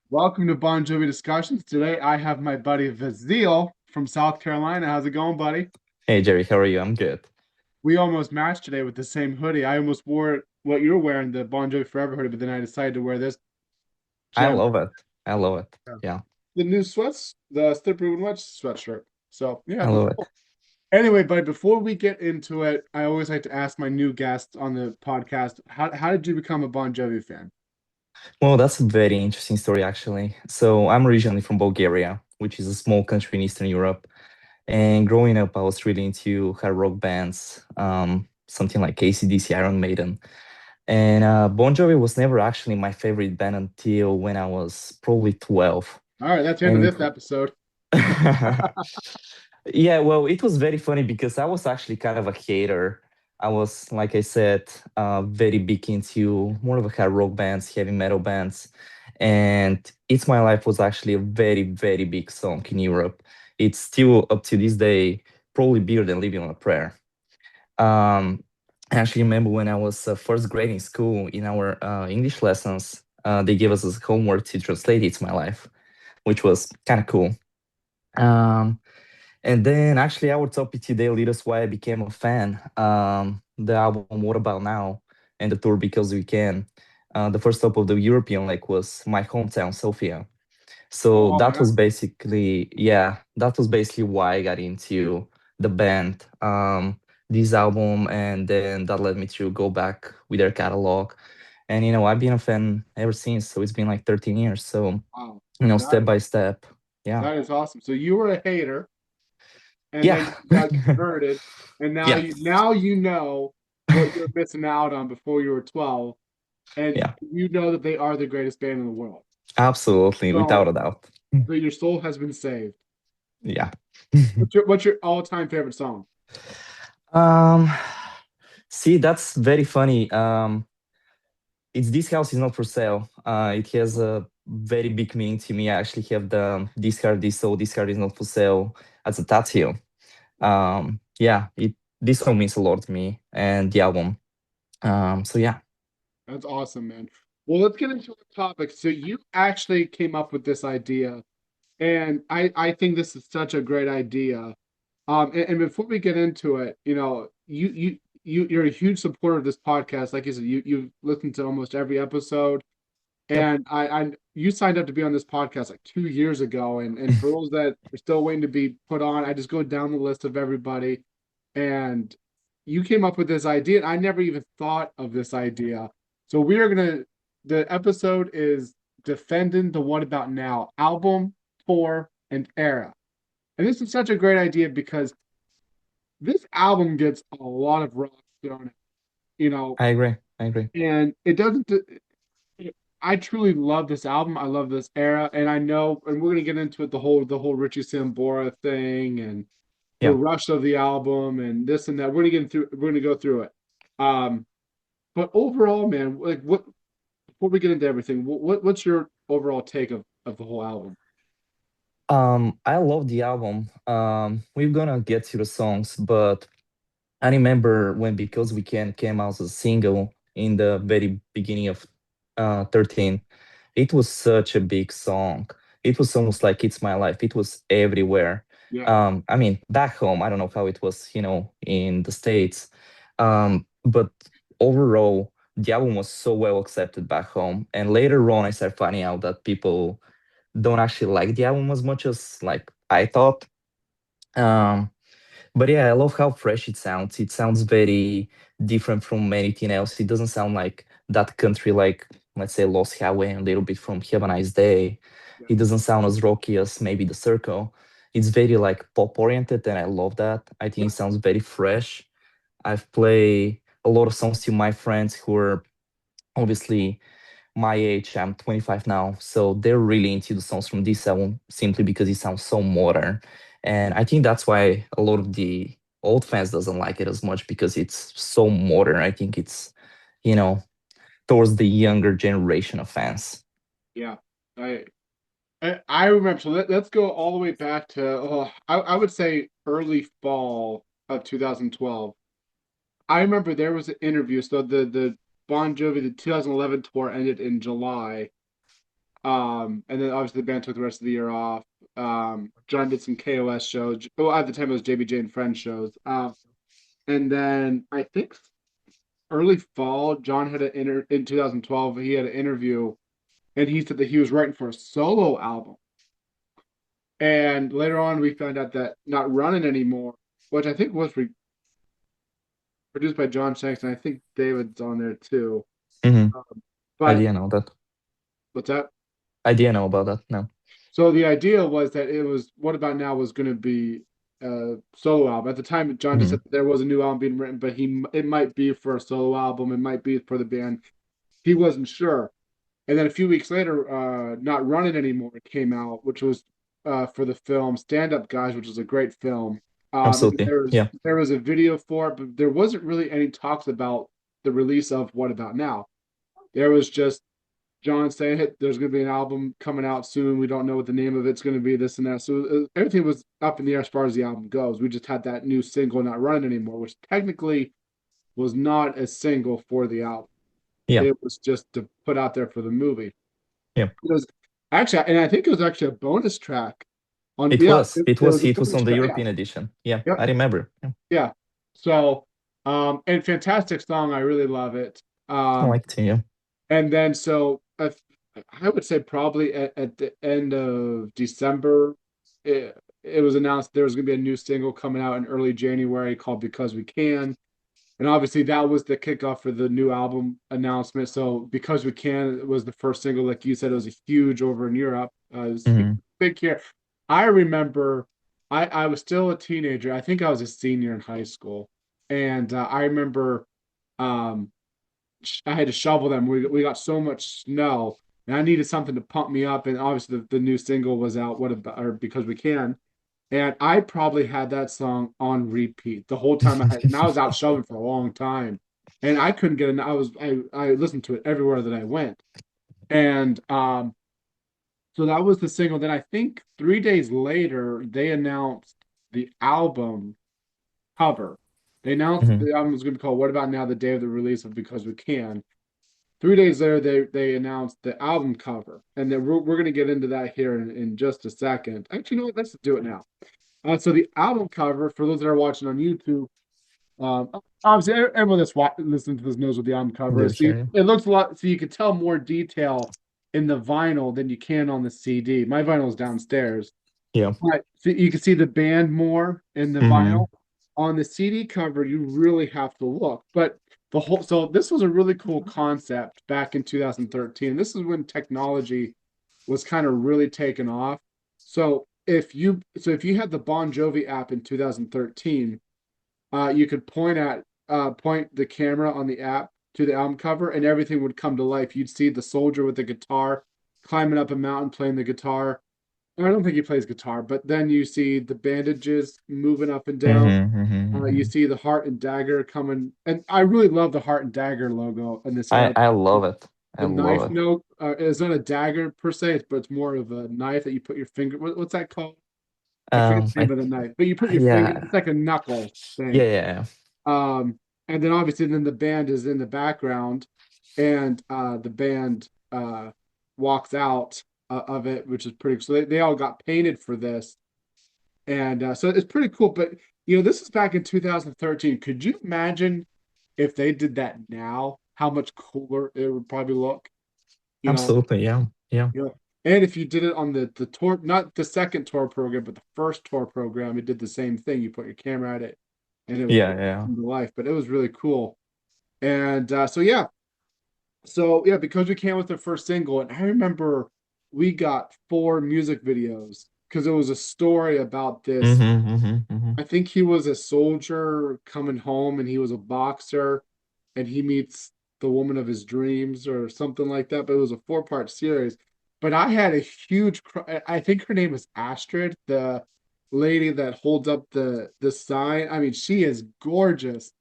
Welcome to Bon Jovi Discussions. Today I have my buddy Vasil from South Carolina. How's it going, buddy? Hey Jerry, how are you? I'm good. We almost matched today with the same hoodie. I almost wore what you're wearing, the Bon Jovi Forever hoodie, but then I decided to wear this. I So love it. I love it. yeah. Yeah, The new sweats, the Slippery When Wet sweatshirt. So I yeah. love it. Anyway, buddy, before we get into it, I always like to ask my new guests on the podcast, how did you become a Bon Jovi fan? Well, that's a very interesting story, actually. So, I'm originally from Bulgaria, which is a small country in Eastern Europe. And growing up, I was really into hard rock bands, something like AC/DC, Iron Maiden. And Bon Jovi was never actually my favorite band until when I was probably 12. All right, that's the end of And this episode. yeah, well, it was very funny because I was actually kind of a hater. I was, like I said, very big into more of a hard rock bands, heavy metal bands. And It's My Life was actually a very, very big song in Europe. It's still up to this day, probably bigger than Living on a Prayer. Um, I actually remember when I was first grade in school, in our English lessons, they gave us as homework to translate It's My Life, which was kind of cool. Um, and then actually our topic today lead us why I became a fan. The album What About Now and the tour Because We Can. The first stop of the European leg was my hometown, Sofia. So Oh that yeah, was basically, yeah, that was basically why I got into the band. This album, and then that led me to go back with their catalog. And I've been a fan ever since. So it's been like 13 years. So, wow. step That by step. Yeah. that is awesome. So you were a hater, and then Yeah. you got converted, and now Yeah. you know what you're missing out on before you were 12, and Yeah. you know that they are the greatest band in the world. Absolutely, without So, a doubt. so your soul has been saved. Yeah. What's your all-time favorite song? Um, See, that's very funny. It's This House Is Not For Sale. It has a very big meaning to me. I actually have the This Heart, This Soul, This Heart Is Not For Sale as a tattoo. Yeah, this song means a lot to me and the album. So yeah. That's awesome, man. Well, let's get into the topic. So you actually came up with this idea, and I think this is such a great idea. And before we get into it, you're a huge supporter of this podcast. Like you said, you've listened to almost every episode, Yep. and you signed up to be on this podcast like 2 years ago. And for those that are still waiting to be put on, I just go down the list of everybody, and you came up with this idea, and I never even thought of this idea. So we are gonna. The episode is defending the What About Now album, tour, and era. And this is such a great idea because this album gets a lot of rocks thrown at it, you know, I agree. I agree. and it doesn't. I truly love this album. I love this era, and I know, and we're gonna get into it the whole Richie Sambora thing and the Yeah. rush of the album and this and that. We're gonna go through it. Um, but overall, man, like what before we get into everything, what's your overall take of the whole album? I love the album. We're gonna get to the songs, but I remember when Because We Can came out as a single in the very beginning of 13. It was such a big song. It was almost like It's My Life. It was everywhere. Yeah, I mean, back home, I don't know how it was, in the States. But overall, the album was so well accepted back home. And later on, I started finding out that people don't actually like the album as much as like I thought. Um, but yeah, I love how fresh it sounds. It sounds very different from anything else. It doesn't sound like that country, like let's say Lost Highway, and a little bit from Have a Nice Day. yeah, It doesn't sound as rocky as maybe The Circle. It's very like pop oriented, and I love that. I think yeah, it sounds very fresh. I've played a lot of songs to my friends who are obviously my age. I'm 25 now, so they're really into the songs from this album simply because it sounds so modern. And I think that's why a lot of the old fans doesn't like it as much because it's so modern. I think it's, you know, towards the younger generation of fans. yeah. I I remember. So let's go all the way back to I would say early fall of 2012. I remember there was an interview. So the Bon Jovi the 2011 tour ended in July, And then obviously the band took the rest of the year off. John did some KOS shows. Well, at the time it was JBJ and Friends shows. And then I think early fall, John had in 2012. He had an interview, and he said that he was writing for a solo album. And later on, we found out that Not Running Anymore, which I think was produced by John Shanks, and I think David's on there too. Hmm. I But didn't know that. what's that? I didn't know about that. No. So the idea was that it was What About Now was going to be a solo album. At the time, John just Hmm. said there was a new album being written, but it might be for a solo album, it might be for the band. He wasn't sure. And then a few weeks later, Not Running Anymore came out, which was for the film Stand Up Guys, which is a great film. And Absolutely. Yeah. there was a video for it, but there wasn't really any talks about the release of What About Now. There was just John saying, "Hey, there's going to be an album coming out soon. We don't know what the name of it's going to be, this and that." So everything was up in the air as far as the album goes. We just had that new single, Not Running Anymore, which technically was not a single for the album. Yeah. It was just to put out there for the movie. Yeah. It was actually, and I think it was actually a bonus track on, It yeah, was. it, It it was. was a It was bonus on the track. Yeah. European edition. Yeah, Yep. I remember. Yeah. Yeah. So, and fantastic song. I really love it. I Um, like to. Yeah. and then I would say probably at the end of December, it was announced there was going to be a new single coming out in early January called Because We Can. And obviously that was the kickoff for the new album announcement. So Because We Can was the first single, like you said, it was a huge over in Europe. It was Hmm. big here. I remember I was still a teenager. I think I was a senior in high school. And I remember um, I had to shovel them. We got so much snow, and I needed something to pump me up. And obviously, the new single was out. What about or Because We Can? And I probably had that song on repeat the whole time and I was out shoveling for a long time, and I couldn't get enough. I listened to it everywhere that I went, and so that was the single. Then I think 3 days later they announced the album cover. They announced Hmm. the album was going to be called "What About Now?" The day of the release of Because We Can. 3 days later, they announced the album cover, and then we're going to get into that here in just a second. Actually, you know what? Let's do it now. So the album cover, for those that are watching on YouTube, um, obviously everyone that's listening to this knows what the album cover Did is. See, hear you. it looks a lot, so you can tell more detail in the vinyl than you can on the CD. My vinyl is downstairs, Yeah. but so you can see the band more in the Hmm. vinyl. On the CD cover, you really have to look. But so this was a really cool concept back in 2013. This is when technology was kind of really taken off. So if you had the Bon Jovi app in 2013, you could point the camera on the app to the album cover, and everything would come to life. You'd see the soldier with the guitar climbing up a mountain playing the guitar. I don't think he plays guitar, but then you see the bandages moving up and down. Hmm. Hmm. You Hmm. see the heart and dagger coming, and I really love the heart and dagger logo in the center. I love it. I The love knife it. note is not a dagger per se, but it's more of a knife that you put your finger. What's that called? I forget the name I of the knife, but you put your finger. yeah. It's like a knuckle Yeah. thing. Yeah. Um, and then obviously then the band is in the background, and the band walks out of it, which is pretty. So they all got painted for this, and so it's pretty cool. But this is back in 2013. Could you imagine if they did that now? How much cooler it would probably look. You know, Absolutely. Yeah. Yeah. you know. And if you did it on the tour, not the second tour program, but the first tour program, it did the same thing. You put your camera at it, and it would Yeah. Yeah. come to life. But it was really cool. And so yeah, Because We Can was their first single, and I remember we got 4 music videos because it was a story about this. Hmm. Hmm. Hmm. I think he was a soldier coming home, and he was a boxer, and he meets the woman of his dreams or something like that. But it was a 4-part series. But I had a huge I think her name is Astrid, the lady that holds up the sign. I mean, she is gorgeous.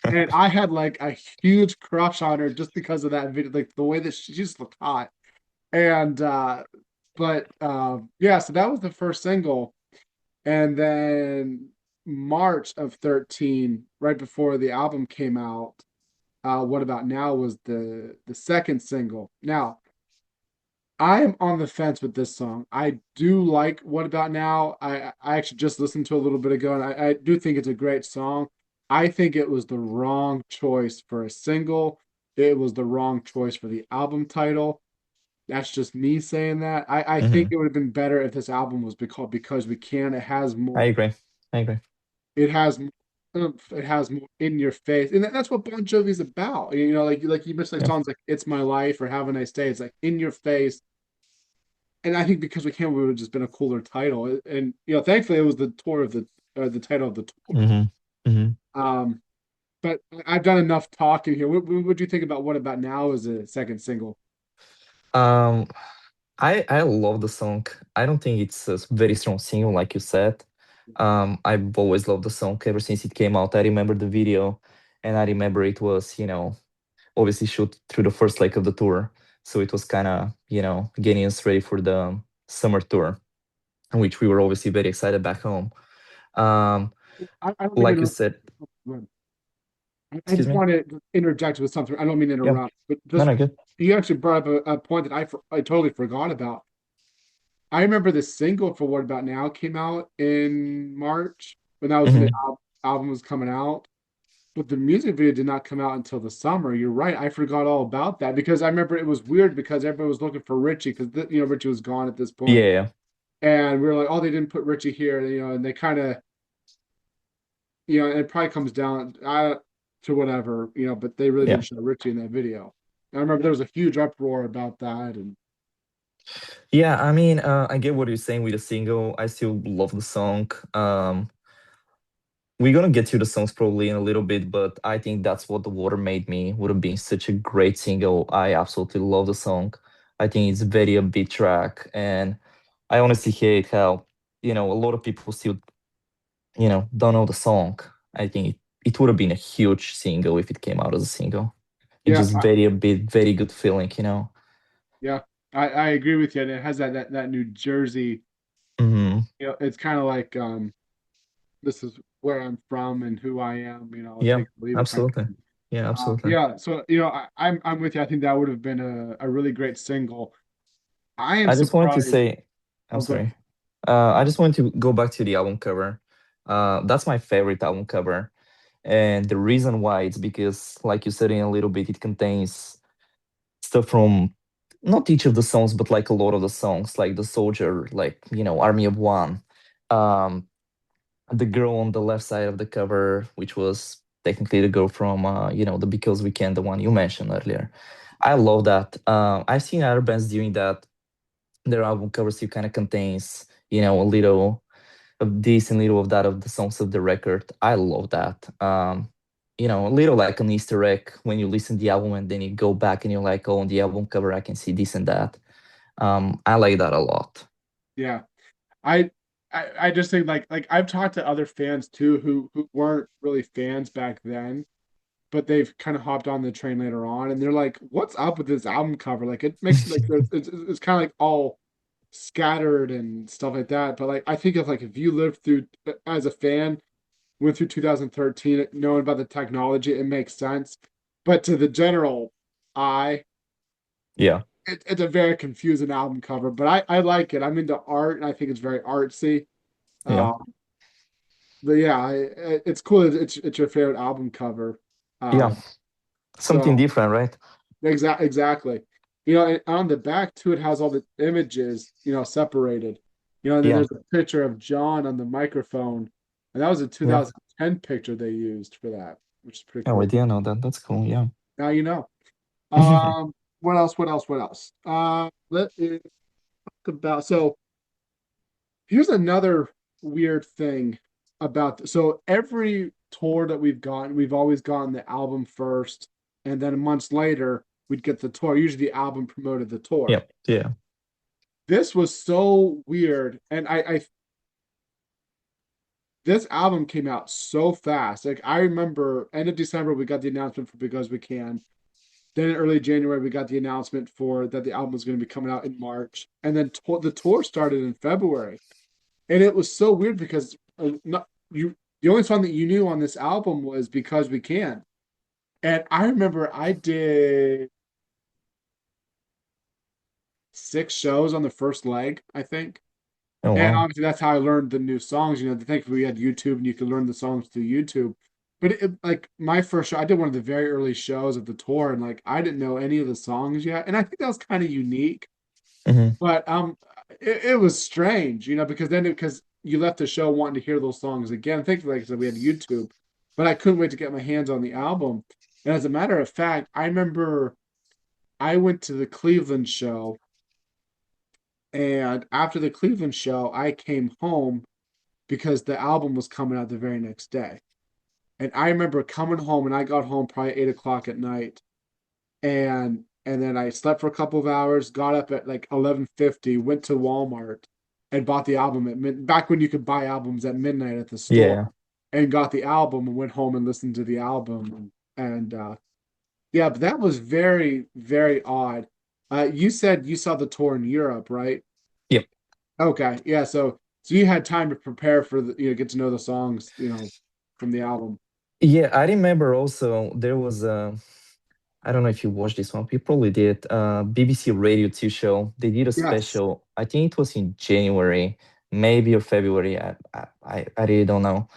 And I had like a huge crush on her just because of that video, like the way that she just looked hot. And but yeah, so that was the first single. And then March of 13, right before the album came out, What About Now was the second single. Now, I am on the fence with this song. I do like What About Now. I actually just listened to it a little bit ago, and I do think it's a great song. I think it was the wrong choice for a single. It was the wrong choice for the album title. That's just me saying that. I think Hmm. it would have been better if this album was called Because We Can. It has I more. agree. I agree. It has more oomph. It has more in your face, and that's what Bon Jovi's about. You know, like you mentioned like Yeah. songs like "It's My Life" or "Have a Nice Day." It's like in your face, and I think Because We Can would have just been a cooler title. And thankfully it was the tour of the title of the tour. Hmm. Hmm. Um, but I've done enough talking here. What do you think about What About Now as a second single? Um, I love the song. I don't think it's a very strong single, like you said. I've always loved the song ever since it came out. I remember the video, and I remember it was, obviously shoot through the first leg of the tour. So it was kind of, getting us ready for the summer tour, which we were obviously very excited back home. Um, I don't mean to like you interrupt. said, I excuse just me. want to interject with something. I don't mean to Yeah, interrupt, but no, just no, good. you actually brought up a point that I totally forgot about. I remember the single for What About Now came out in March when that was when the Hmm. album was coming out. But the music video did not come out until the summer. You're right. I forgot all about that because I remember it was weird because everybody was looking for Richie because Richie was gone at this point. Yeah, And we were like, oh, they didn't put Richie here, and they kind of, it probably comes down to whatever, but they really yeah, didn't show Richie in that video. I remember there was a huge uproar about that, and yeah. I mean, I get what you're saying with the single. I still love the song. We're gonna get to the songs probably in a little bit, but I think that's what The Water Made Me would have been such a great single. I absolutely love the song. I think it's very upbeat track, and I honestly hate how, a lot of people still, don't know the song. I think it would have been a huge single if it came out as a single. It's yeah, just very upbeat, very good feeling. yeah, I agree with you. And it has that New Jersey, Hmm. it's kind of like this is where I'm from and who I am, Yeah, take it or leave it kind of absolutely. thing. Yeah, absolutely. Yeah, so I'm with you. I think that would have been a really great single. I am I just wanted to surprised. say, I'm Oh, go ahead. sorry. I just wanted to go back to the album cover. That's my favorite album cover. And the reason why it's because, like you said in a little bit, it contains stuff from not each of the songs, but like a lot of the songs, like The Soldier, like, Army of One. Um, the girl on the left side of the cover, which was technically the girl from, the Because We Can, the one you mentioned earlier. I love that. I've seen other bands doing that. Their album cover still kind of contains, a little of this and little of that of the songs of the record. I love that. A little like an Easter egg when you listen to the album and then you go back and you're like, oh, on the album cover I can see this and that. I like that a lot. Yeah. I, I just think like I've talked to other fans too who weren't really fans back then, but they've kind of hopped on the train later on, and they're like, "What's up with this album cover? Like it makes like it's kind of like all scattered and stuff like that." But like I think if you lived through as a fan, went through 2013, knowing about the technology, it makes sense. But to the general eye, Yeah, it's a very confusing album cover. But I like it. I'm into art, and I think it's very artsy. yeah, Uh, but yeah, it's cool. It's your favorite album cover. yeah. Uh, Something so different, right? exactly. And on the back too, it has all the images, separated. And then Yeah, there's a picture of John on the microphone, and that was a yeah. 2010 picture they used for that, which is pretty Oh, I cool. didn't know that. That's cool. Yeah. Now you know. What else? What else? What else? Let us talk about. So here's another weird thing so every tour that we've gotten, we've always gotten the album first, and then months later we'd get the tour. Usually the album promoted the tour. Yeah, yeah, This was so weird, and I this album came out so fast. Like I remember end of December we got the announcement for Because We Can. Then in early January we got the announcement for that the album was going to be coming out in March, and then the tour started in February. And it was so weird because not you the only song that you knew on this album was Because We Can. And I remember I did 6 shows on the first leg, I think. Oh And wow. obviously that's how I learned the new songs. Thankfully we had YouTube and you could learn the songs through YouTube. But like my first show, I did one of the very early shows of the tour, and like I didn't know any of the songs yet, and I think that was kind of unique. Hmm. But it was strange, because you left the show wanting to hear those songs again. Thankfully, like I said, we had YouTube, but I couldn't wait to get my hands on the album. And as a matter of fact, I remember I went to the Cleveland show, and after the Cleveland show, I came home because the album was coming out the very next day. And I remember coming home, and I got home probably 8 o'clock at night, and then I slept for a couple of hours, got up at like 11:50, went to Walmart and bought the album back when you could buy albums at midnight at the store, Yeah. and got the album and went home and listened to the album. And yeah, but that was very, very odd. You said you saw the tour in Europe, right? Yep. Okay, yeah, so you had time to prepare for get to know the songs, from the album. Yeah, I remember also there was I don't know if you watched this one. You probably did. BBC Radio 2 show. They did a Yes. special. I think it was in January, maybe or February. I really don't know.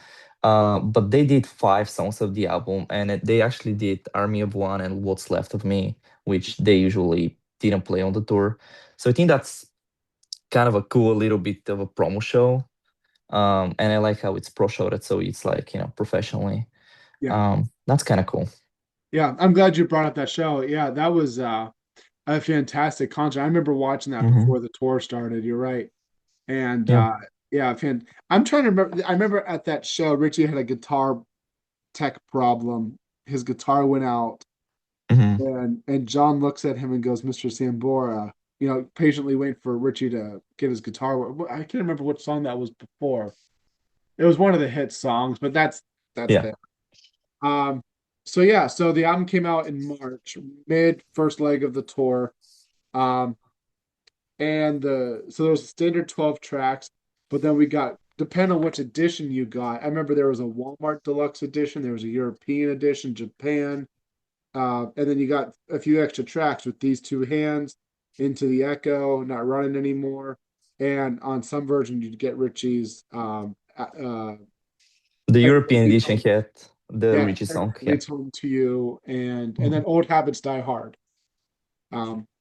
But they did 5 songs of the album, and they actually did "Army of One" and "What's Left of Me," which they usually didn't play on the tour. So I think that's kind of a cool little bit of a promo show. And I like how it's pro showed, so it's like professionally. Yeah. That's kind of cool. Yeah, I'm glad you brought up that show. Yeah, that was a fantastic concert. I remember watching that Hmm. before the tour started. You're right. And Yeah. yeah, I'm trying to remember. I remember at that show, Richie had a guitar tech problem. His guitar went out, Hmm. and John looks at him and goes, "Mr. Sambora," patiently waiting for Richie to get his guitar. I can't remember what song that was before. It was one of the hit songs, but that's Yeah. there. Um, so yeah, so the album came out in March, mid first leg of the tour. Um, and so there was a standard 12 tracks, but then we got, depending on which edition you got. I remember there was a Walmart deluxe edition, there was a European edition, Japan, and then you got a few extra tracks with These Two Hands, Into the Echo, Not Running Anymore, and on some version you'd get Richie's The Everybody European Leads edition Home. had the Yeah, Richie song. Everybody Yeah. Leads Home to You, and then Mhm. Old Habits Die Hard.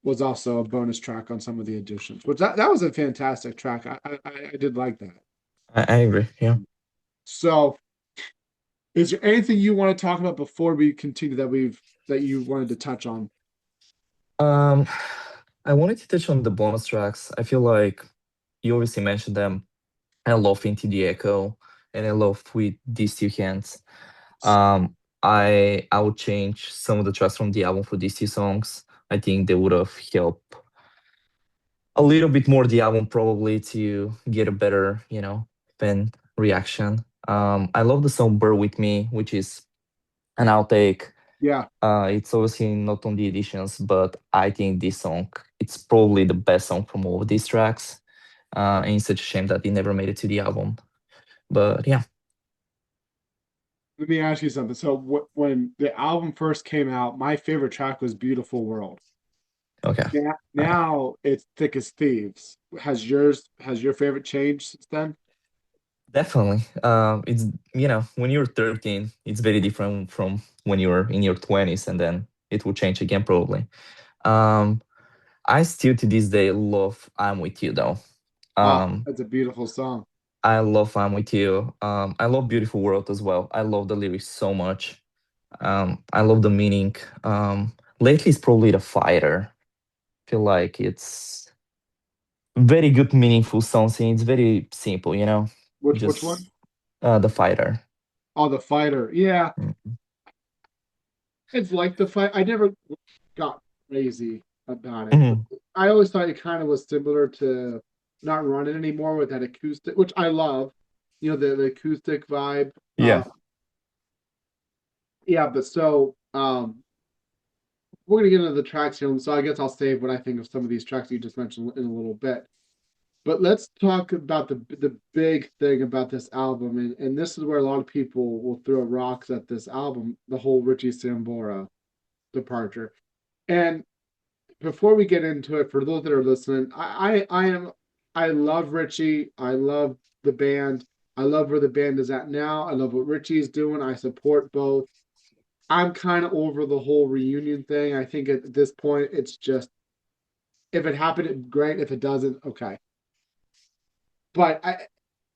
Was also a bonus track on some of the editions, which that was a fantastic track. I did like that. I agree. Yeah. So, is there anything you want to talk about before we continue that you wanted to touch on? Um, I wanted to touch on the bonus tracks. I feel like you obviously mentioned them. I love Into the Echo and I love With These Two Hands. Um, I would change some of the tracks from the album for these 2 songs. I think they would have helped a little bit more the album probably to get a better, fan reaction. I love the song "Burn with Me," which is an outtake. Yeah, It's obviously not on the editions, but I think this song it's probably the best song from all of these tracks. And it's such a shame that it never made it to the album. But yeah, let me ask you something. So, when the album first came out, my favorite track was "Beautiful World." okay. Uh, Now it's "Thick as Thieves." Has your favorite changed since then? Definitely. It's when you're 13, it's very different from when you're in your 20s, and then it will change again probably. Um, I still to this day love "I'm With You" though. Ah, Um, that's a beautiful song. I love "I'm With You." I love "Beautiful World" as well. I love the lyrics so much. I love the meaning. Lately, it's probably "The Fighter." Feel like it's very good, meaningful something. It's very simple, Which just one? "The Fighter." Oh, the fighter. Yeah, Mm. it's like the fight. I never got crazy about it, but Mhm. I always thought it kind of was similar to Not Running Anymore with that acoustic, which I love. The acoustic vibe. Yeah. Yeah, but so we're gonna get into the tracks here, so I guess I'll save what I think of some of these tracks you just mentioned in a little bit. But let's talk about the big thing about this album, and this is where a lot of people will throw rocks at this album, the whole Richie Sambora departure. And before we get into it, for those that are listening, I love Richie. I love the band. I love where the band is at now. I love what Richie's doing. I support both. I'm kind of over the whole reunion thing. I think at this point, it's just if it happened, great. If it doesn't, okay. But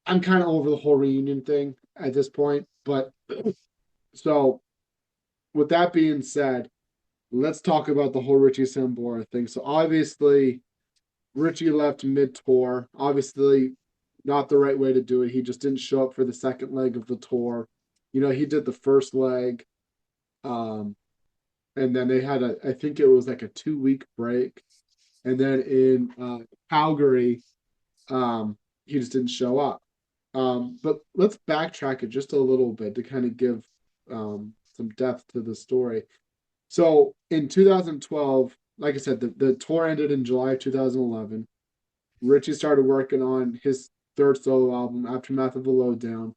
I'm kind of over the whole reunion thing at this point. But so with that being said, let's talk about the whole Richie Sambora thing. So obviously, Richie left mid tour. Obviously, not the right way to do it. He just didn't show up for the second leg of the tour. He did the first leg, um, and then they had I think it was like a 2 week break, and then in Calgary, he just didn't show up. But let's backtrack it just a little bit to kind of give some depth to the story. So in 2012, like I said, the tour ended in July of 2011. Richie started working on his third solo album, Aftermath of the Lowdown.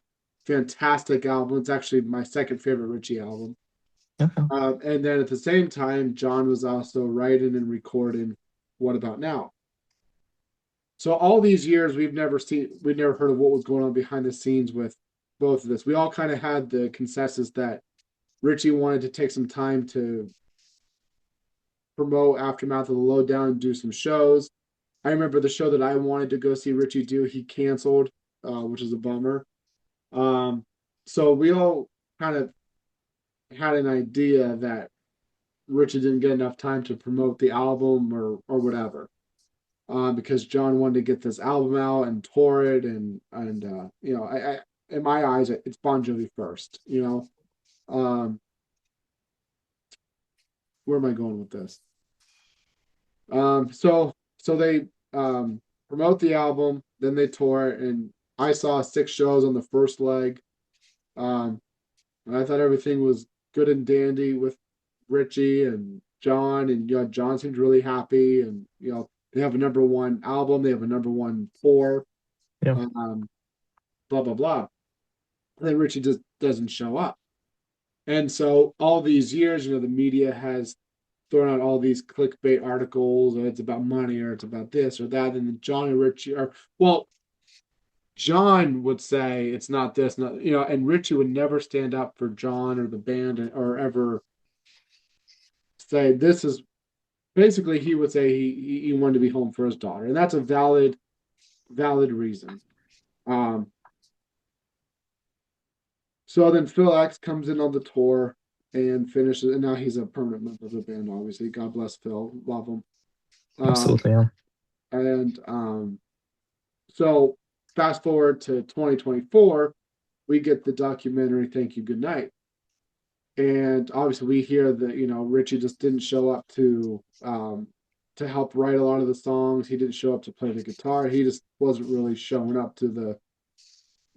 Fantastic album. It's actually my second favorite Richie album. Okay. And then at the same time, John was also writing and recording What About Now? So all these years, we've never heard of what was going on behind the scenes with both of this. We all kind of had the consensus that Richie wanted to take some time to promote Aftermath of the Lowdown and do some shows. I remember the show that I wanted to go see Richie do, he canceled, which is a bummer. Um, so we all kind of had an idea that Richie didn't get enough time to promote the album or whatever. Because John wanted to get this album out and tour it, and I in my eyes it's Bon Jovi first. Where am I going with this? So they promote the album, then they tour it, and I saw 6 shows on the first leg. Um, and I thought everything was good and dandy with Richie and John, and John seemed really happy, and they have a number one album, they have a number one tour, Yeah. um, blah blah blah. And then Richie just doesn't show up, and so all these years, the media has thrown out all these clickbait articles, or it's about money, or it's about this or that, and then John and Richie are well. John would say it's not this, not and Richie would never stand up for John or the band or ever say this is basically he would say he wanted to be home for his daughter, and that's a valid reason. Um, so then Phil X comes in on the tour and finishes, and now he's a permanent member of the band. Obviously, God bless Phil, love him. Um, Absolutely. Yeah. and so fast forward to 2024, we get the documentary "Thank You, Good Night," and obviously we hear that Richie just didn't show up to help write a lot of the songs. He didn't show up to play the guitar. He just wasn't really showing up to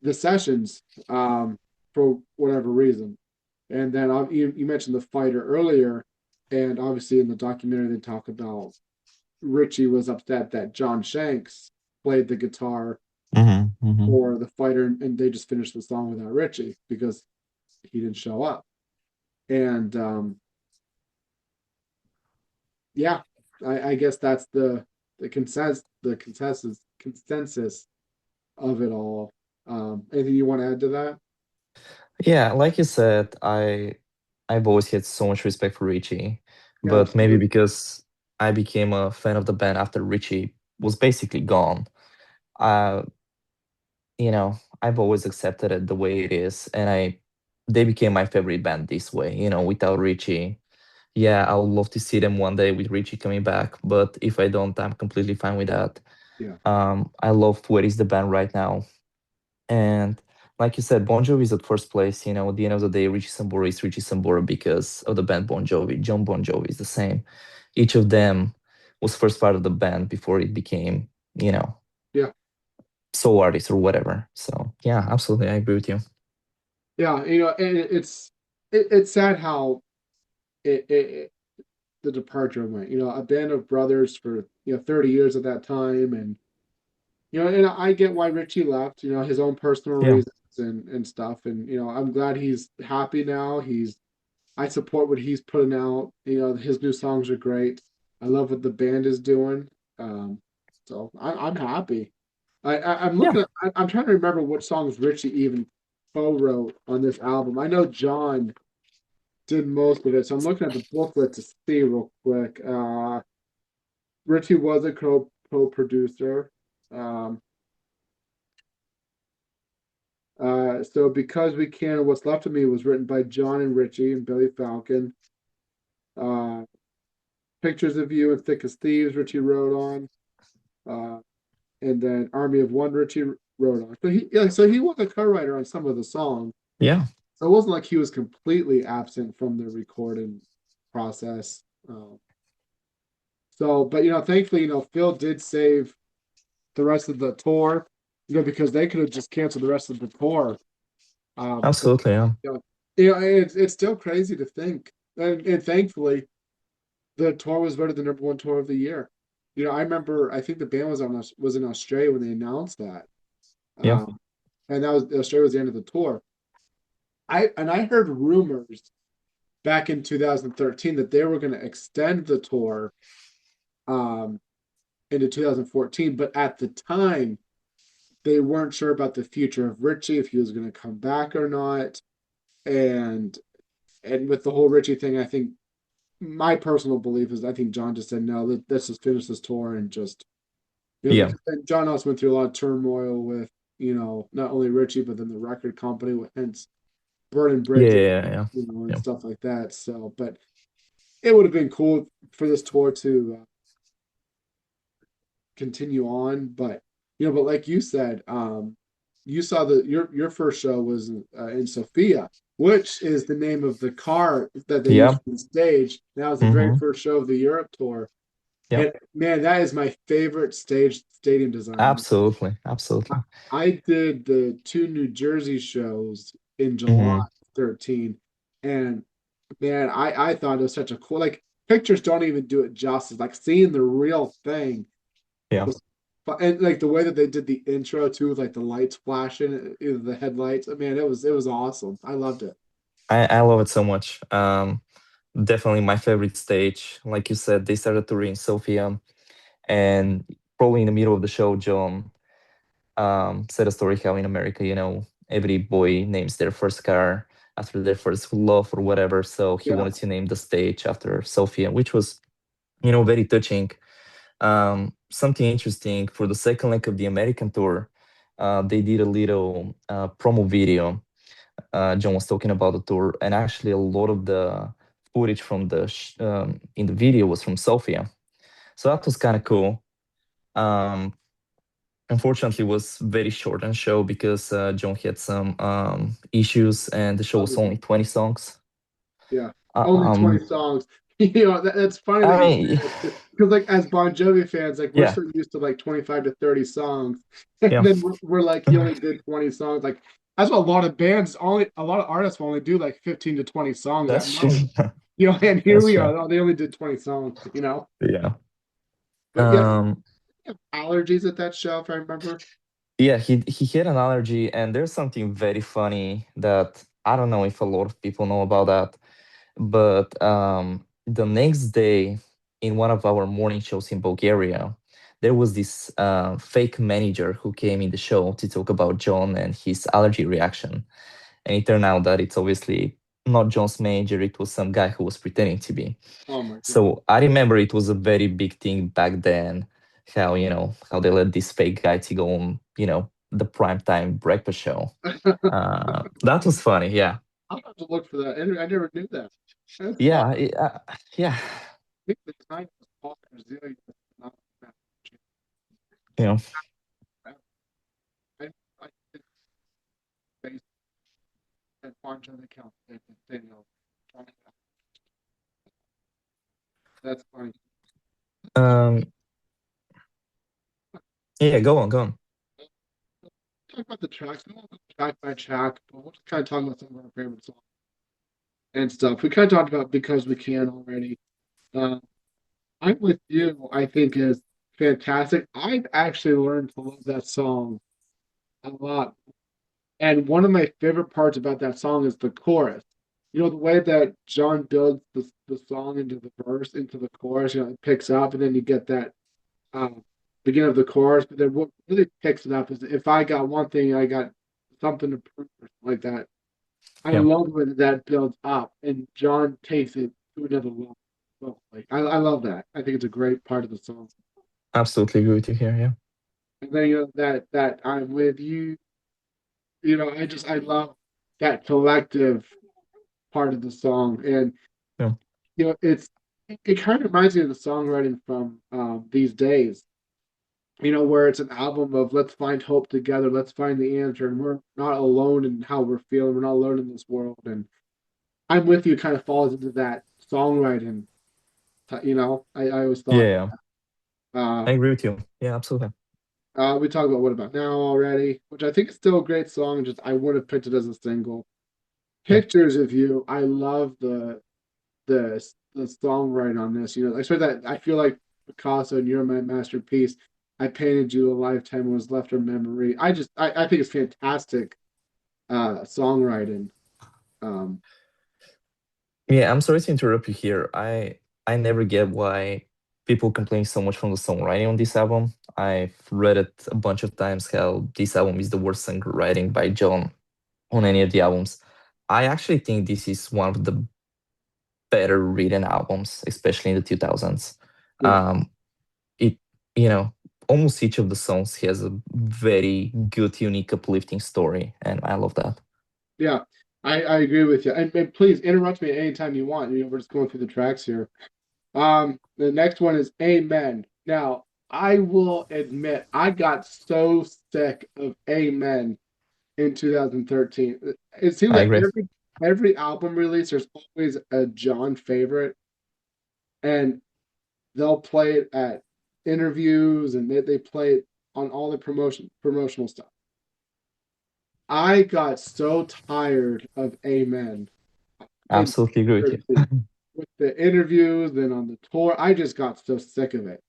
the sessions for whatever reason. And then you mentioned the fighter earlier, and obviously in the documentary they talk about Richie was upset that John Shanks played the guitar Hmm. for the fighter, and they just finished the song without Richie because he didn't show up. And yeah, I guess that's the consensus of it all. Anything you want to add to that? Yeah, like you said, I've always had so much respect for Richie, Yeah, but maybe absolutely. because I became a fan of the band after Richie was basically gone. Uh, I've always accepted it the way it is, and they became my favorite band this way, without Richie. Yeah, I would love to see them one day with Richie coming back, but if I don't, I'm completely fine with that. Yeah, I love where is the band right now. And like you said, Bon Jovi is at first place. At the end of the day, Richie Sambora is Richie Sambora because of the band Bon Jovi. John Bon Jovi is the same. Each of them was first part of the band before it became, yeah, solo artists or whatever. So yeah, absolutely, I agree with you. yeah. And it's sad how it the departure went. A band of brothers for 30 years at that time, and and I get why Richie left. His own personal Yeah. reasons and stuff. And I'm glad he's happy now. I support what he's putting out. His new songs are great. I love what the band is doing. Um, so I'm happy. I'm Yeah, looking at, I'm trying to remember what songs Richie even co-wrote on this album. I know John did most of it, so I'm looking at the booklet to see real quick. Richie was a co-producer. Um, so Because We Can and What's Left of Me was written by John and Richie and Billy Falcon. Uh, Pictures of You and Thick as Thieves, Richie wrote on. Uh, and then Army of One, Richie wrote on. So he was a co-writer on some of the songs. yeah, So it wasn't like he was completely absent from the recording process. But thankfully, Phil did save the rest of the tour, because they could have just canceled the rest of the tour. But absolutely. Yeah, you know, it's still crazy to think, and thankfully, the tour was voted the number one tour of the year. I remember, I think the band was in Australia when they announced that, yeah, um, and that was Australia was the end of the tour. I heard rumors back in 2013 that they were going to extend the tour um, into 2014, but at the time they weren't sure about the future of Richie, if he was going to come back or not. And with the whole Richie thing, I think my personal belief is I think John just said no, let's just finish this tour and just yeah, because John also went through a lot of turmoil with not only Richie but then the record company, hence burning yeah, bridges, yeah, yeah, and yeah. stuff like that. So, but it would have been cool for this tour to continue on, but like you said, you saw your first show was in Sofia, which is the name of the car that they used Yeah. for the stage. That was the very Mm-hmm. first show of the Europe tour, Yeah. and man, that is my favorite stadium design. Absolutely. I, Absolutely. I did the two New Jersey shows in July Hmm. 13, and man, I thought it was such a cool, like, pictures don't even do it justice. Like, seeing the real thing Yeah. was and like the way that they did the intro too, with like the lights flashing, the headlights. Man, it was awesome. I loved it. I love it so much. Definitely my favorite stage. Like you said, they started touring in Sofia, and probably in the middle of the show, John said a story how in America, every boy names their first car after their first love or whatever. So he Yeah. wanted to name the stage after Sofia, which was, very touching. Something interesting for the second leg of the American tour, they did a little promo video. John was talking about the tour, and actually a lot of the footage from in the video was from Sofia. So that was kind of cool. Um, Unfortunately, it was very short and show because John had some issues, and the show Oh, was only 20 songs. yeah. Uh, Only um, 20 songs. That's funny I that you mean, say that, because like as Bon Jovi fans, like we're yeah, so used to like 25 to 30 songs, and yeah, then we're like he only did 20 songs. Like that's what a lot of artists will only do like 15 to 20 songs at that's true. most. And here That's we true. are. Oh, they only did 20 songs. Yeah. But yeah, Um, allergies at that show, if I remember. Yeah, he had an allergy, and there's something very funny that I don't know if a lot of people know about that. But the next day, in one of our morning shows in Bulgaria, there was this fake manager who came in the show to talk about John and his allergy reaction. And it turned out that it's obviously not John's manager; it was some guy who was pretending to be. Oh my God. So I remember it was a very big thing back then, how they let this fake guy to go on, the primetime breakfast show. That was funny. Yeah. I'll have to look for that. I never knew that. That's fun. Yeah. Yeah. I think the time was Paul Brazilian. Not that You know, much. I did face and bunch of accounts. That's funny. um, yeah, go on, go on. Talk about the tracks. We won't go track by track, but we'll just kind of talk about some of our favorite songs and stuff. We kind of talked about Because We Can already. Uh, I'm With You, I think, is fantastic. I've actually learned to love that song a lot. And one of my favorite parts about that song is the chorus. the way that John builds the song into the verse, into the chorus, it picks up, and then you get that um, beginning of the chorus. But then what really picks it up is if I got one thing, I got something to prove, or something like that. I Yeah, love when that builds up, and John takes it to another level. So, like, I love that. I think it's a great part of the song. absolutely agree with you here. Yeah. And then that I'm with you. I love that collective part of the song, and Yeah. it kind of reminds me of the songwriting from these days. Where it's an album of let's find hope together, let's find the answer, and we're not alone in how we're feeling. We're not alone in this world, and I'm with you. Kind of falls into that songwriting. I always Yeah, thought yeah. uh, I agree with you. Yeah, absolutely. we talked about What About Now already, which I think is still a great song. Just I would have picked it as a single. Yeah. Pictures of You. I love the songwriting on this. I swear that I feel like Picasso and You're My Masterpiece. I painted you a lifetime was left a memory. I think it's fantastic songwriting. Um, Yeah, I'm sorry to interrupt you here. I never get why people complain so much from the songwriting on this album. I've read it a bunch of times how this album is the worst songwriting by John on any of the albums. I actually think this is one of the better written albums, especially in the 2000s. yeah, Um, it, you know, almost each of the songs has a very good, unique, uplifting story, and I love that. yeah, I agree with you. And please interrupt me anytime you want. We're just going through the tracks here. The next one is Amen. Now, I will admit, I got so sick of Amen in 2013. It seems I like agree. every album release, there's always a John favorite, and they'll play it at interviews, and they play it on all the promotional stuff. I got so tired of Amen in Absolutely agree with you. 2013 with the interviews, then on the tour. I just got so sick of it.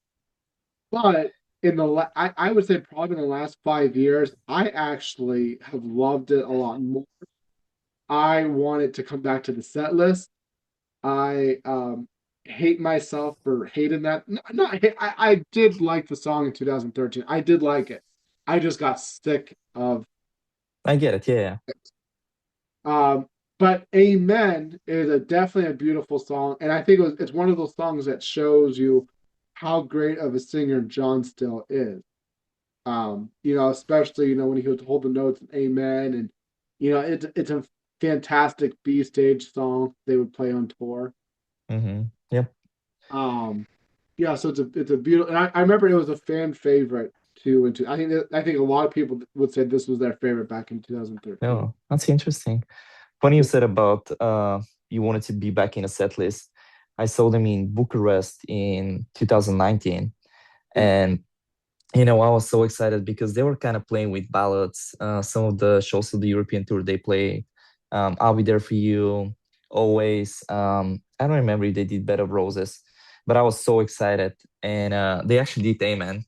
But I would say probably in the last 5 years, I actually have loved it a lot more. I want it to come back to the set list. I hate myself for hating that. Not hate, I did like the song in 2013. I did like it. I just got sick of I get it. Yeah, yeah. um but Amen is definitely a beautiful song, and I think it's one of those songs that shows you how great of a singer John still is. Especially, when he would hold the notes in Amen, and it's a fantastic B stage song they would play on tour. Yep. Um, yeah, so it's a beautiful, and I remember it was a fan favorite too. And two, I think a lot of people would say this was their favorite back in 2013. No, that's interesting. Funny you said about you wanted to be back in a set list. I saw them in Bucharest in 2019, Yeah, and I was so excited because they were kind of playing with ballads. Some of the shows of the European tour they play, "I'll Be There for You," "Always." I don't remember if they did "Bed of Roses," but I was so excited, and they actually did "Amen,"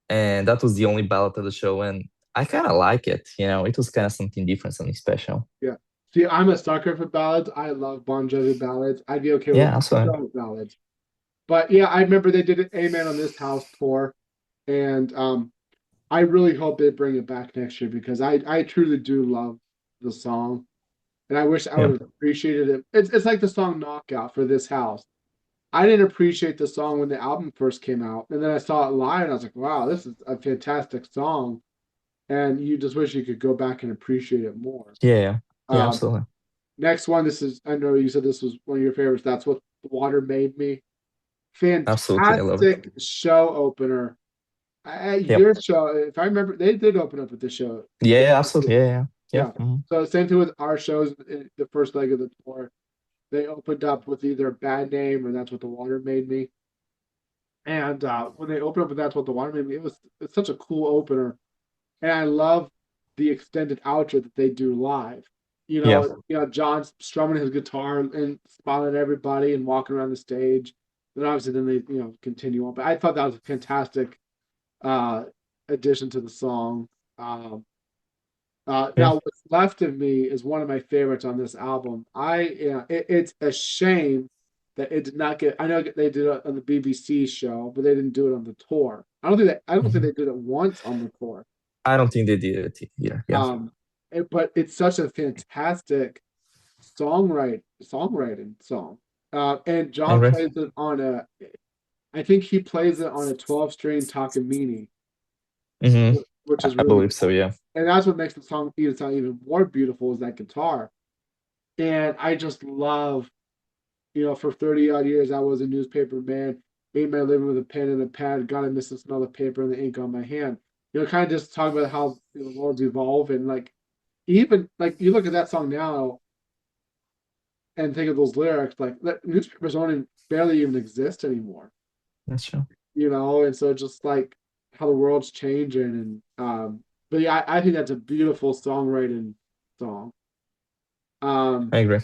and that was the only ballad of the show, and I kind of like it. It was kind of something different, something special. yeah. See, I'm a sucker for ballads. I love Bon Jovi ballads. I'd be okay with Yeah, also, no ballads. But yeah, I remember they did Amen on this house tour, and I really hope they bring it back next year because I truly do love the song, and I wish I would yeah, have appreciated it. It's like the song Knockout for this house. I didn't appreciate the song when the album first came out, and then I saw it live, and I was like, "Wow, this is a fantastic song." And you just wish you could go back and appreciate it more. yeah, yeah, yeah, Um, absolutely, Next one, this is I know you said this was one of your favorites. That's What the Water Made Me. absolutely, I love it. Fantastic show opener. Yep. Your show, if I remember, they did open up with this show. Yeah, yeah, absolutely, yeah, yeah, yeah. Yeah. So same thing with our shows in the first leg of the tour. They opened up with either Bad Name or That's What the Water Made Me. And when they opened up with That's What the Water Made Me, it's such a cool opener. And I love the extended outro that they do live. Yeah, John's strumming his guitar and smiling at everybody and walking around the stage. Then obviously then they continue on. But I thought that was a fantastic uh addition to the song. Um Yeah, Now, what's left of me is one of my favorites on this album. It's a shame that it did not get. I know they did it on the BBC show, but they didn't do it on the tour. I don't think mhm. they did it once on the tour. I don't think they did it here. Yeah, Um, but it's such a fantastic songwriting song. And I John agree. plays it on a. I think he plays it on a 12-string Takamine, Hmm. which is I really believe so. cool. Yeah, And that's what makes the song even sound even more beautiful is that guitar. And I just love, for 30 odd years, I was a newspaper man, made my living with a pen and a pad. God, I miss the smell of paper and the ink on my hand. Kind of just talk about how the world's evolved and like, even like you look at that song now and think of those lyrics, like newspapers don't even, barely even exist anymore, that's true. and so just like how the world's changing but yeah, I think that's a beautiful songwriting song. Um, I agree.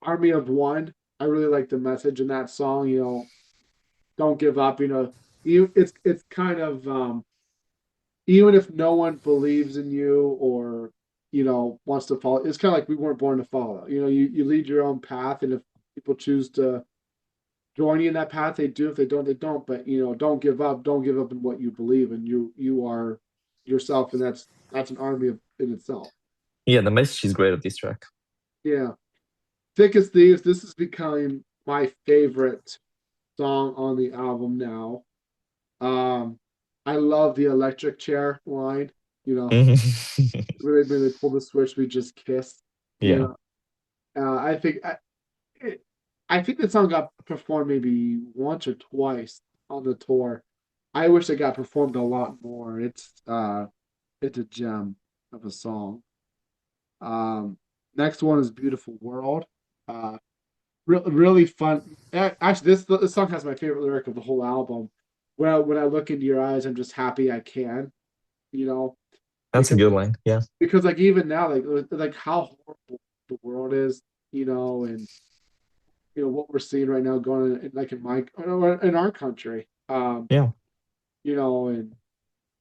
Army of One. I really like the message in that song. Don't give up. It's kind of even if no one believes in you or wants to follow. It's kind of like we weren't born to follow. You lead your own path, and if people choose to join you in that path, they do. If they don't, they don't. But don't give up. Don't give up in what you believe, and you are yourself, and that's an army in itself. Yeah, the message is great of this track. Yeah, Thick as Thieves. This is becoming my favorite song on the album now. Um, I love the electric chair line. You know, Mhm. when they pull the switch, we just kissed. You Yeah, know, it, I think that song got performed maybe once or twice on the tour. I wish it got performed a lot more. It's a gem of a song. Um, Next one is Beautiful World. Really fun. Actually, this song has my favorite lyric of the whole album. When I look into your eyes, I'm just happy I can. You know, that's a because good line. Yeah, like even now, like how horrible the world is. And what we're seeing right now going on, like in our country. yeah, And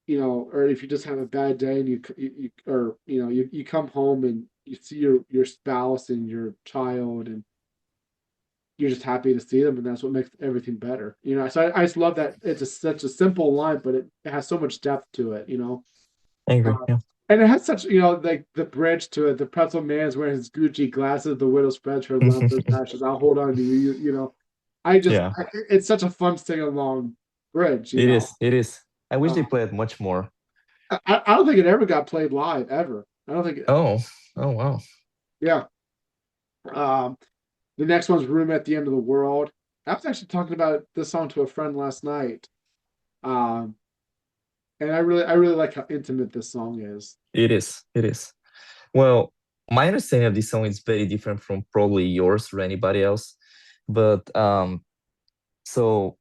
or if you just have a bad day and or you come home and you see your spouse and your child and you're just happy to see them, and that's what makes everything better. So I just love that it's such a simple line, but it has so much depth to it. I agree. Uh, Yeah, and it has such, like the bridge to it. The pretzel man's wearing his Gucci glasses. The widow spreads her leathers ashes. I'll hold on to you. yeah, It's such a fun sing along bridge. it is. It is. I wish they Uh, played much more. I don't think it ever got played live ever. I don't think. Oh, oh wow. Yeah. Um, the next one's Room at the End of the World. I was actually talking about this song to a friend last night. Um, and I really like how intimate this song is. It is. It is. Well, my understanding of this song is very different from probably yours or anybody else. But so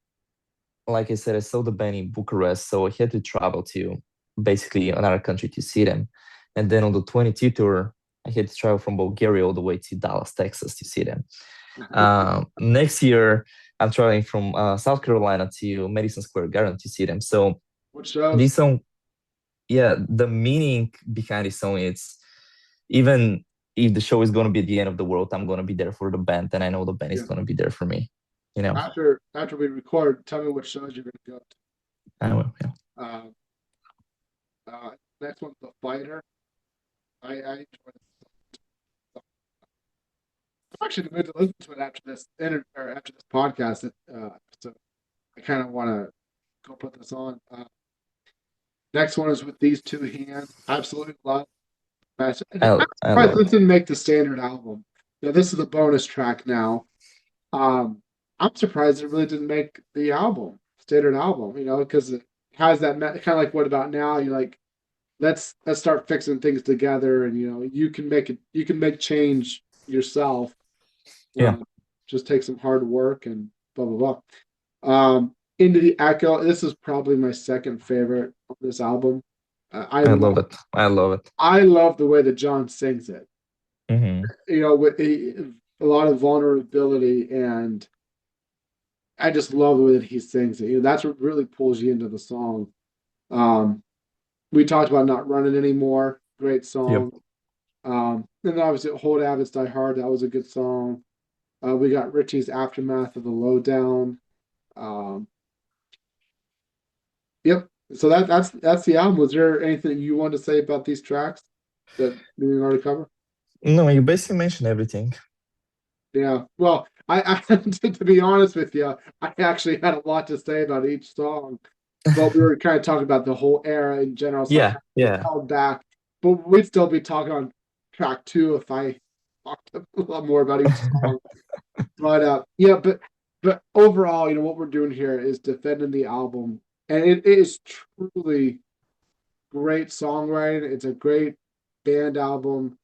like I said, I saw the band in Bucharest, so I had to travel to basically another country to see them. And then on the 22 tour, I had to travel from Bulgaria all the way to Dallas, Texas to see them. Next year, I'm traveling from South Carolina to Madison Square Garden to see them. So What shows? this song, yeah, the meaning behind this song is even if the show is going to be at the end of the world, I'm going to be there for the band, and I know the band is Yeah. going to be there for me. You know, After we record, tell me what shows you're gonna go I will. Yeah. to. Next one's The Fighter. I enjoyed it. I'm actually going to listen to it after or after this podcast. So I kind of want to go put this on. Next one is With These Two Hands. Absolutely love it. I'm I surprised love this it. didn't make the standard album. This is the bonus track now. Um, I'm surprised it really didn't make the standard album. Because it has that kind of like What About Now? You're like, let's start fixing things together, and you can make change yourself. Yeah, Just take some hard work and blah blah blah. Into the Echo. This is probably my second favorite of this album. I love it. I love it. I love the way that John sings it. Hmm. With a lot of vulnerability, and I just love the way that he sings it. That's what really pulls you into the song. Um, we talked about Not Running Anymore. great Yep. song. And then obviously Hold Abbott's Die Hard, that was a good song. We got Richie's Aftermath of the Lowdown. Um, yep. So that's the album. Was there anything you want to say about these tracks that we didn't already cover? No, you basically mentioned everything. Yeah. Well, I to be honest with you, I actually had a lot to say about each song, but we were kind of talking about the whole era in general, so I kind Yeah, of just yeah. held back. But we'd still be talking on track two if I talked a lot more about each song. But yeah, but overall, what we're doing here is defending the album, and it is truly great songwriting. It's a great band album.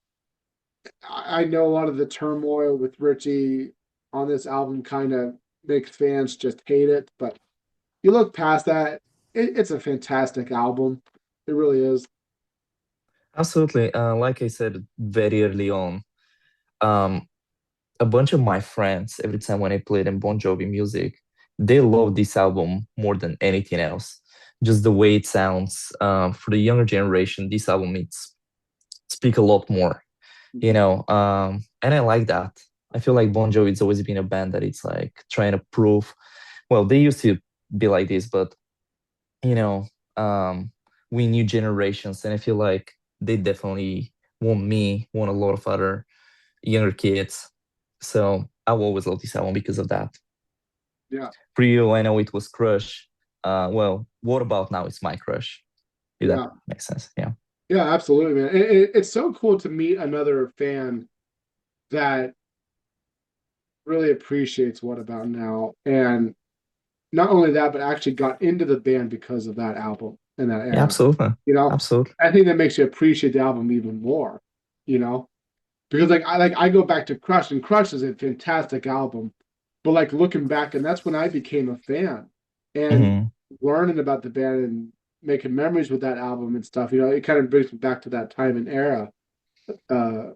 I know a lot of the turmoil with Richie on this album kind of makes fans just hate it, but you look past that, it's a fantastic album. It really is. Absolutely. Like I said very early on, um, a bunch of my friends, every time when I play them Bon Jovi music, they love this album more than anything else. Just the way it sounds. For the younger generation, this album it's speak a lot more, Mhm. and I like that. I feel like Bon Jovi's always been a band that it's like trying to prove. Well, they used to be like this, but you know, um, we new generations, and I feel like they definitely want a lot of other younger kids. So I will always love this album because of that. Yeah, For you, I know it was Crush. Well, what about now? It's my crush. If that yeah, makes sense. Yeah. yeah, absolutely, man. It's so cool to meet another fan that really appreciates What About Now, and not only that, but actually got into the band because of that album and that Yeah, era. absolutely. You know, Absolutely. I think that makes you appreciate the album even more. You know, because I go back to Crush, and Crush is a fantastic album, but like looking back, and that's when I became a fan, and Hmm. learning about the band and making memories with that album and stuff. It kind of brings me back to that time and era uh,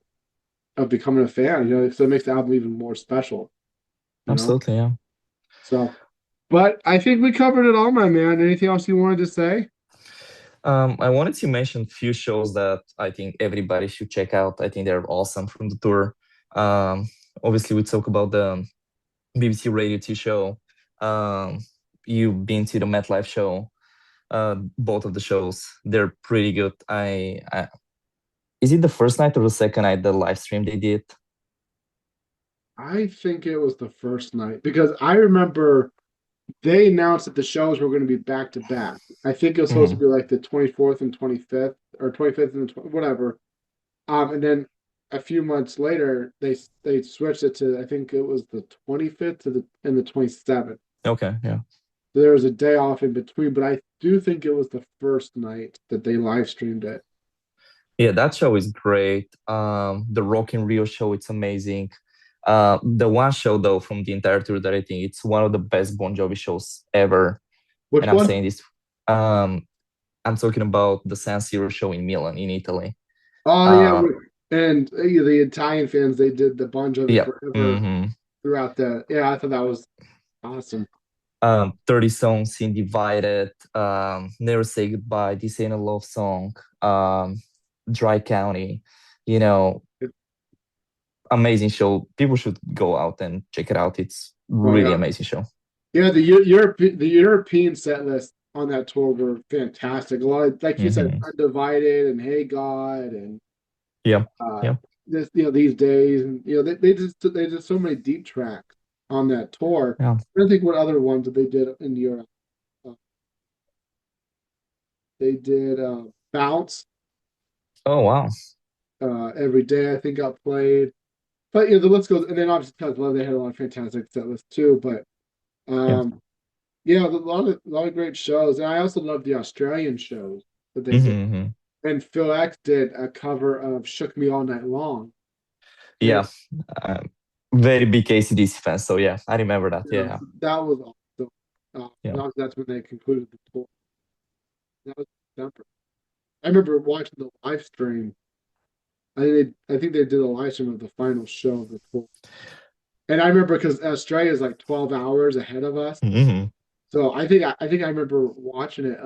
of becoming a fan. So it makes the album even more special. You know, Absolutely. Yeah. so. But I think we covered it all, my man. Anything else you wanted to say? I wanted to mention few shows that I think everybody should check out. I think they're awesome from the tour. Um, Obviously, we talk about the BBC Radio 2 show. Um, you've been to the MetLife show. Both of the shows, they're pretty good. Is it the first night or the second night the live stream they did? I think it was the first night because I remember they announced that the shows were going to be back to back. I think it was supposed to Hmm. be like the 24th and 25th or 25th and whatever. And then a few months later, they switched it to I think it was the 25th to the 27th. Okay, yeah. So there was a day off in between, but I do think it was the first night that they live streamed it. Yeah, that show is great. The Rock in Rio show, it's amazing. The one show though from the entire tour that I think it's one of the best Bon Jovi shows ever. Which And I'm one? saying this, um, I'm talking about the San Siro show in Milan, in Italy. Oh yeah, Uh, and the Italian fans they did the Bon Jovi yeah. Forever Hmm. throughout the. Yeah, I thought that was awesome. 30 songs in Divided, Never Say Goodbye, This Ain't a Love Song, Dry County, you know, amazing show. People should go out and check it out. It's Oh really yeah, amazing show. yeah. The European set list on that tour were fantastic. A lot of, like you said, Hmm. Undivided and Hey God and Yeah. uh Yeah. this these days and they did so many deep tracks on that tour. Yeah. I don't think what other ones that they did in Europe. Uh, they did Bounce Oh, wow. every day. I think got played. But the list goes, and then obviously Tug Love, they had a lot of fantastic set lists too. But Yeah. um, yeah, a lot of great shows, and I also love the Australian shows that they did. Hmm. And Phil X did a cover of "Shook Me All Night Long," and Yeah. Um, Very big AC/DC fan. So, yeah, I remember that. Yeah. so that was awesome. Yeah. And obviously that's when they concluded the tour. That was December. I remember watching the live stream. I think they did a live stream of the final show of the tour, and I remember because Australia is like 12 hours ahead of us. Hmm. So I think I remember watching it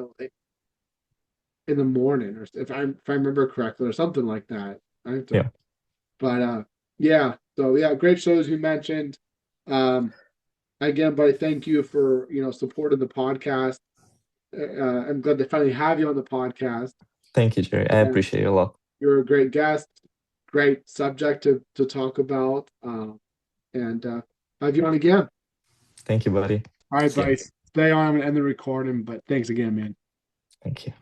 in the morning, or if I remember correctly, or something like that. I have to, Yeah. but yeah. So yeah, great shows you mentioned. Um, again, buddy, thank you for supporting the podcast. I'm glad to finally have you on the podcast. Thank you, Jerry. I And appreciate it a lot. you're a great guest, great subject to talk about, and have you on again. Thank you, buddy. All right, See ya. buddy. Stay on. I'm gonna end the recording, but thanks again, man. Thank you.